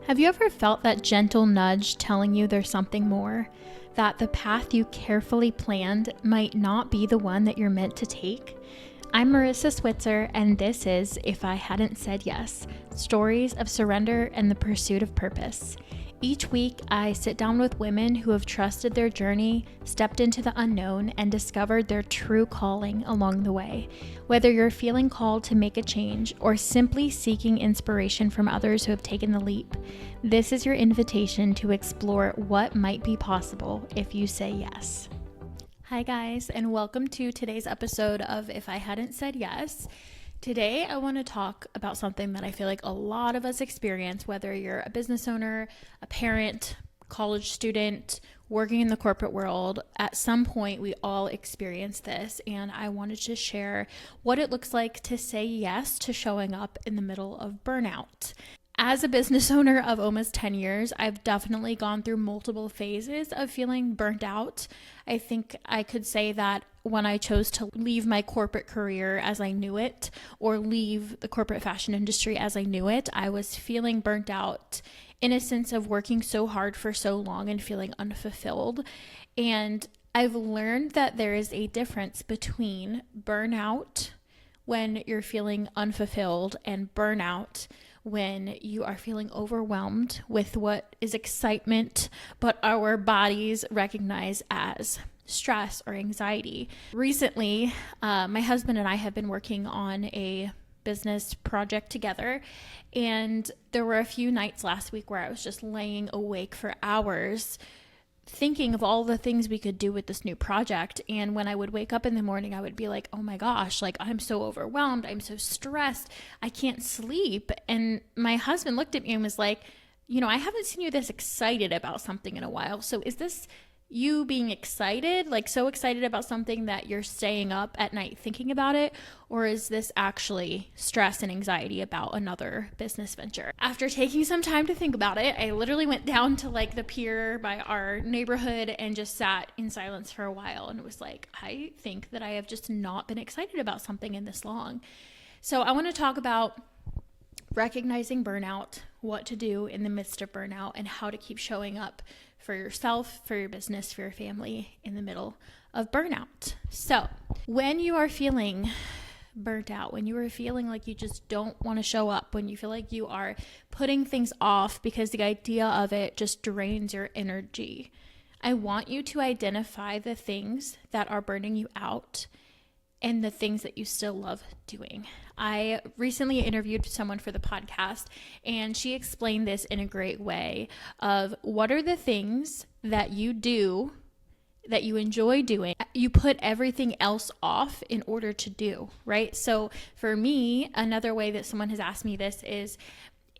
Have you ever felt that gentle nudge telling you there's something more? That the path you carefully planned might not be the one that you're meant to take? I'm Marisa Switzer, and this is If I Hadn't Said Yes, Stories of Surrender and the Pursuit of Purpose. Each week, I sit down with women who have trusted their journey, stepped into the unknown, and discovered their true calling along the way. Whether you're feeling called to make a change or simply seeking inspiration from others who have taken the leap, this is your invitation to explore what might be possible if you say yes. Hi guys, and welcome to today's episode of If I Hadn't Said Yes. Today, I want to talk about something that I feel like a lot of us experience, whether you're a business owner, a parent, college student, working in the corporate world. At some point, we all experience this, and I wanted to share what it looks like to say yes to showing up in the middle of burnout. As a business owner of almost 10 years, I've definitely gone through multiple phases of feeling burnt out. I think I could say that when I chose to leave my corporate career as I knew it, or leave the corporate fashion industry as I knew it, I was feeling burnt out in a sense of working so hard for so long and feeling unfulfilled. And I've learned that there is a difference between burnout when you're feeling unfulfilled and burnout when you are feeling overwhelmed with what is excitement, but our bodies recognize as stress or anxiety. Recently, my husband and I have been working on a business project together, and there were a few nights last week where I was just laying awake for hours thinking of all the things we could do with this new project. And when I would wake up in the morning, I would be like, oh my gosh, like I'm so overwhelmed. I'm so stressed. I can't sleep. And my husband looked at me and was like, I haven't seen you this excited about something in a while. So is this you being excited, like so excited about something that you're staying up at night thinking about it? Or is this actually stress and anxiety about another business venture? After taking some time to think about it, I literally went down to like the pier by our neighborhood and just sat in silence for a while. And it was like, I think that I have just not been excited about something in this long. So I want to talk about recognizing burnout, what to do in the midst of burnout, and how to keep showing up for yourself, for your business, for your family in the middle of burnout. So when you are feeling burnt out, when you are feeling like you just don't want to show up, when you feel like you are putting things off because the idea of it just drains your energy, I want you to identify the things that are burning you out and the things that you still love doing. I recently interviewed someone for the podcast, and she explained this in a great way of what are the things that you do that you enjoy doing, you put everything else off in order to do, right? So for me, another way that someone has asked me this is,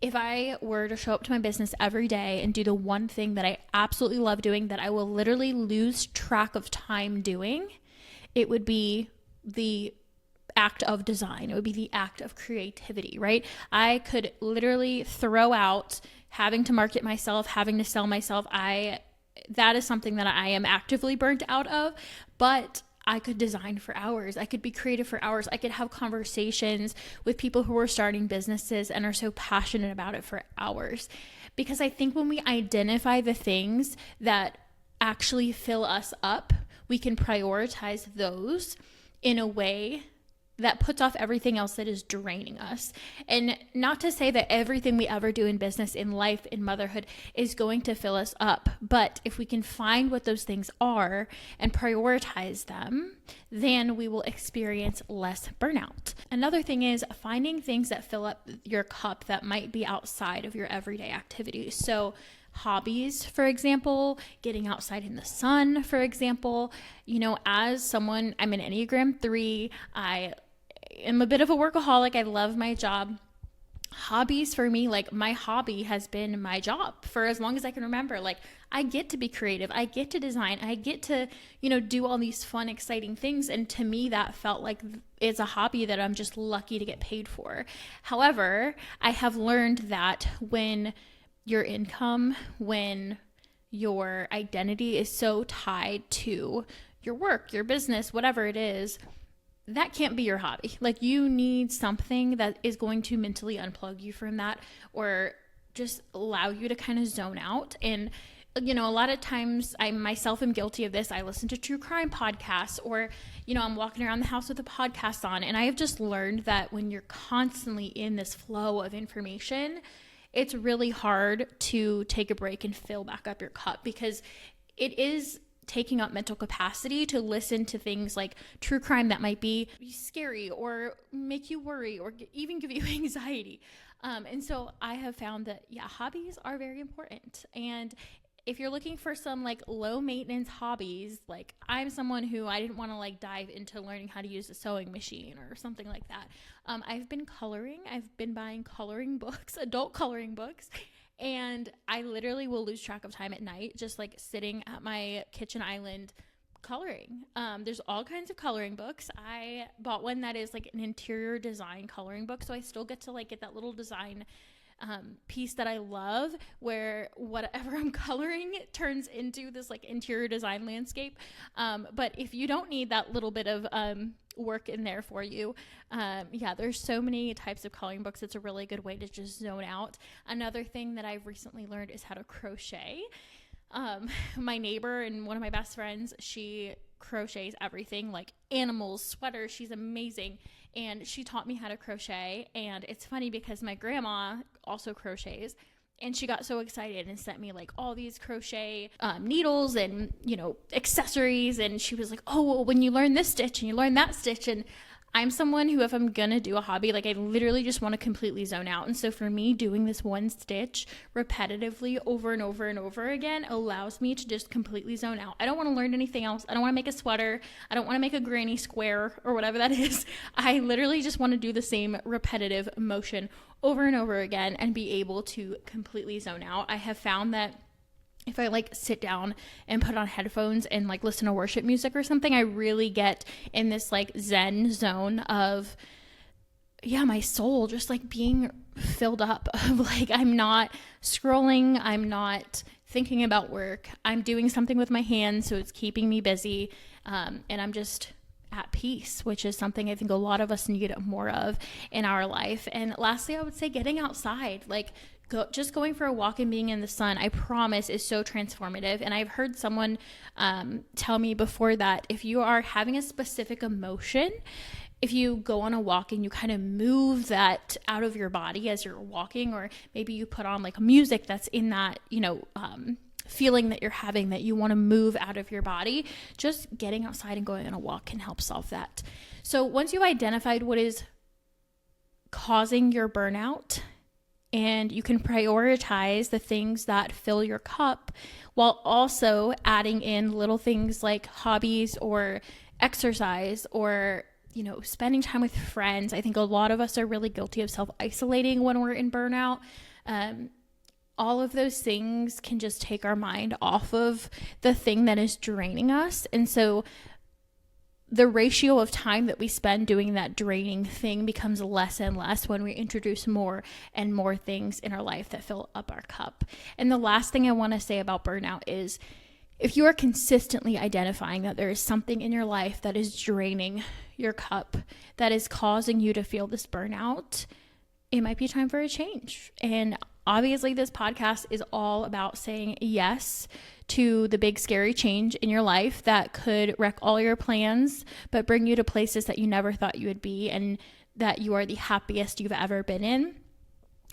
if I were to show up to my business every day and do the one thing that I absolutely love doing, that I will literally lose track of time doing, it would be the act of design. It would be the act of creativity, right? I could literally throw out having to market myself, having to sell myself. That is something that I am actively burnt out of, but I could design for hours. I could be creative for hours. I could have conversations with people who are starting businesses and are so passionate about it for hours. Because I think when we identify the things that actually fill us up, we can prioritize those in a way that puts off everything else that is draining us. And not to say that everything we ever do in business, in life, in motherhood is going to fill us up. But if we can find what those things are and prioritize them, then we will experience less burnout. Another thing is finding things that fill up your cup that might be outside of your everyday activities. So hobbies, for example, getting outside in the sun, for example. As someone, I'm an Enneagram 3, I am a bit of a workaholic. I love my job. Hobbies for me, like my hobby has been my job for as long as I can remember. Like I get to be creative. I get to design. I get to, do all these fun, exciting things. And to me, that felt like it's a hobby that I'm just lucky to get paid for. However, I have learned that when your income, when your identity is so tied to your work, your business, whatever it is, that can't be your hobby. Like, you need something that is going to mentally unplug you from that, or just allow you to kind of zone out. And a lot of times I myself am guilty of this. I listen to true crime podcasts, or, I'm walking around the house with a podcast on, and I have just learned that when you're constantly in this flow of information, it's really hard to take a break and fill back up your cup, because it is taking up mental capacity to listen to things like true crime that might be scary or make you worry or even give you anxiety. And so I have found that, hobbies are very important. And if you're looking for some like low maintenance hobbies, like I'm someone who I didn't want to like dive into learning how to use a sewing machine or something like that. I've been coloring. I've been buying coloring books, adult coloring books. And I literally will lose track of time at night, just like sitting at my kitchen island coloring. There's all kinds of coloring books. I bought one that is like an interior design coloring book. So I still get to like get that little design piece that I love, where whatever I'm coloring turns into this like interior design landscape. But if you don't need that little bit of work in there for you, there's so many types of coloring books. It's a really good way to just zone out. Another thing that I've recently learned is how to crochet. My neighbor and one of my best friends, she crochets everything, like animals, sweaters. She's amazing. And she taught me how to crochet. And it's funny because my grandma also crochets, and she got so excited and sent me like all these crochet needles and, accessories. And she was like, oh, well, when you learn this stitch and you learn that stitch. And I'm someone who, if I'm going to do a hobby, like I literally just want to completely zone out. And so for me, doing this one stitch repetitively over and over and over again allows me to just completely zone out. I don't want to learn anything else. I don't want to make a sweater. I don't want to make a granny square or whatever that is. I literally just want to do the same repetitive motion over and over again and be able to completely zone out. I have found that if I like sit down and put on headphones and like listen to worship music or something, I really get in this like Zen zone of, my soul just like being filled up of like, I'm not scrolling. I'm not thinking about work. I'm doing something with my hands. So it's keeping me busy. And I'm just at peace, which is something I think a lot of us need more of in our life. And lastly, I would say getting outside, like just going for a walk and being in the sun, I promise, is so transformative. And I've heard someone tell me before that if you are having a specific emotion, if you go on a walk and you kind of move that out of your body as you're walking, or maybe you put on like music that's in that, feeling that you're having, that you want to move out of your body, just getting outside and going on a walk can help solve that. So once you've identified what is causing your burnout, and you can prioritize the things that fill your cup while also adding in little things like hobbies or exercise or, spending time with friends. I think a lot of us are really guilty of self-isolating when we're in burnout. All of those things can just take our mind off of the thing that is draining us. And so the ratio of time that we spend doing that draining thing becomes less and less when we introduce more and more things in our life that fill up our cup. And the last thing I want to say about burnout is, if you are consistently identifying that there is something in your life that is draining your cup, that is causing you to feel this burnout, it might be time for a change. And obviously this podcast is all about saying yes to the big scary change in your life that could wreck all your plans, but bring you to places that you never thought you would be, and that you are the happiest you've ever been in.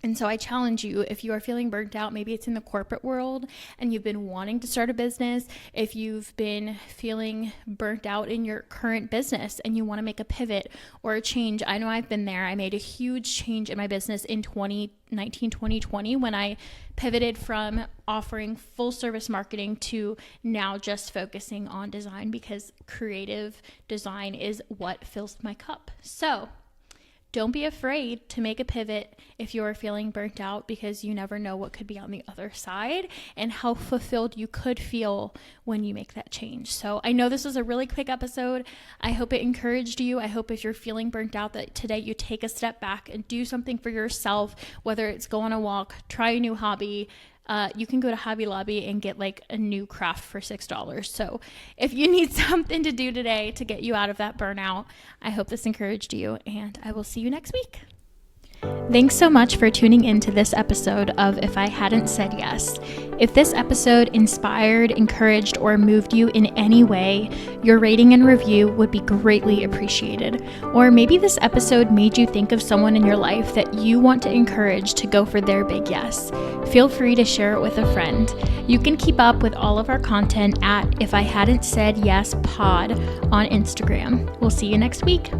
And so I challenge you, if you are feeling burnt out, maybe it's in the corporate world and you've been wanting to start a business, if you've been feeling burnt out in your current business and you want to make a pivot or a change. I know I've been there. I made a huge change in my business in 2019, 2020, when I pivoted from offering full service marketing to now just focusing on design, because creative design is what fills my cup. So don't be afraid to make a pivot if you are feeling burnt out, because you never know what could be on the other side and how fulfilled you could feel when you make that change. So I know this was a really quick episode. I hope it encouraged you. I hope if you're feeling burnt out that today you take a step back and do something for yourself, whether it's go on a walk, try a new hobby. You can go to Hobby Lobby and get like a new craft for $6. So if you need something to do today to get you out of that burnout, I hope this encouraged you, and I will see you next week. Thanks so much for tuning into this episode of If I Hadn't Said Yes. If this episode inspired, encouraged, or moved you in any way, your rating and review would be greatly appreciated. Or maybe this episode made you think of someone in your life that you want to encourage to go for their big yes. Feel free to share it with a friend. You can keep up with all of our content at If I Hadn't Said Yes Pod on Instagram. We'll see you next week.